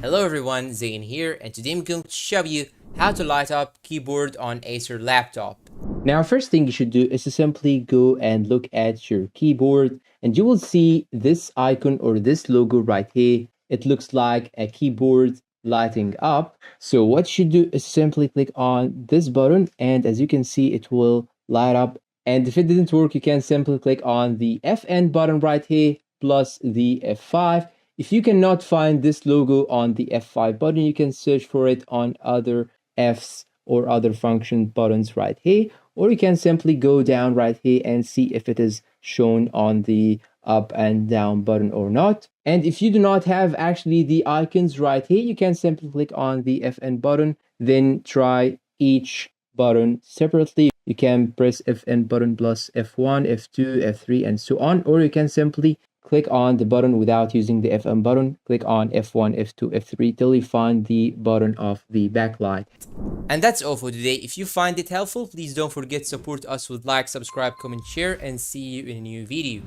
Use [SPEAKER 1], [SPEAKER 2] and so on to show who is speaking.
[SPEAKER 1] Hello everyone, Zain here, and today I'm going to show you how to light up keyboard on Acer laptop.
[SPEAKER 2] Now, first thing you should do is to simply go and look at your keyboard, and you will see this icon or this logo right here. It looks like a keyboard lighting up. So what you should do is simply click on this button, and as you can see, it will light up. And if it didn't work, you can simply click on the FN button right here plus the F5. If you cannot find this logo on the F5 button, you can search for it on other Fs or other function buttons right here, or you can simply go down right here and see if it is shown on the up and down button or not. And if you do not have actually the icons right here, you can simply click on the FN button, then try each button separately. You can press FN button plus F1, F2, F3, and so on, or you can simply click on the button without using the FN button. Click on F1, F2, F3 till you find the button of the backlight.
[SPEAKER 1] And that's all for today. If you find it helpful, please don't forget to support us with like, subscribe, comment, share, and see you in a new video.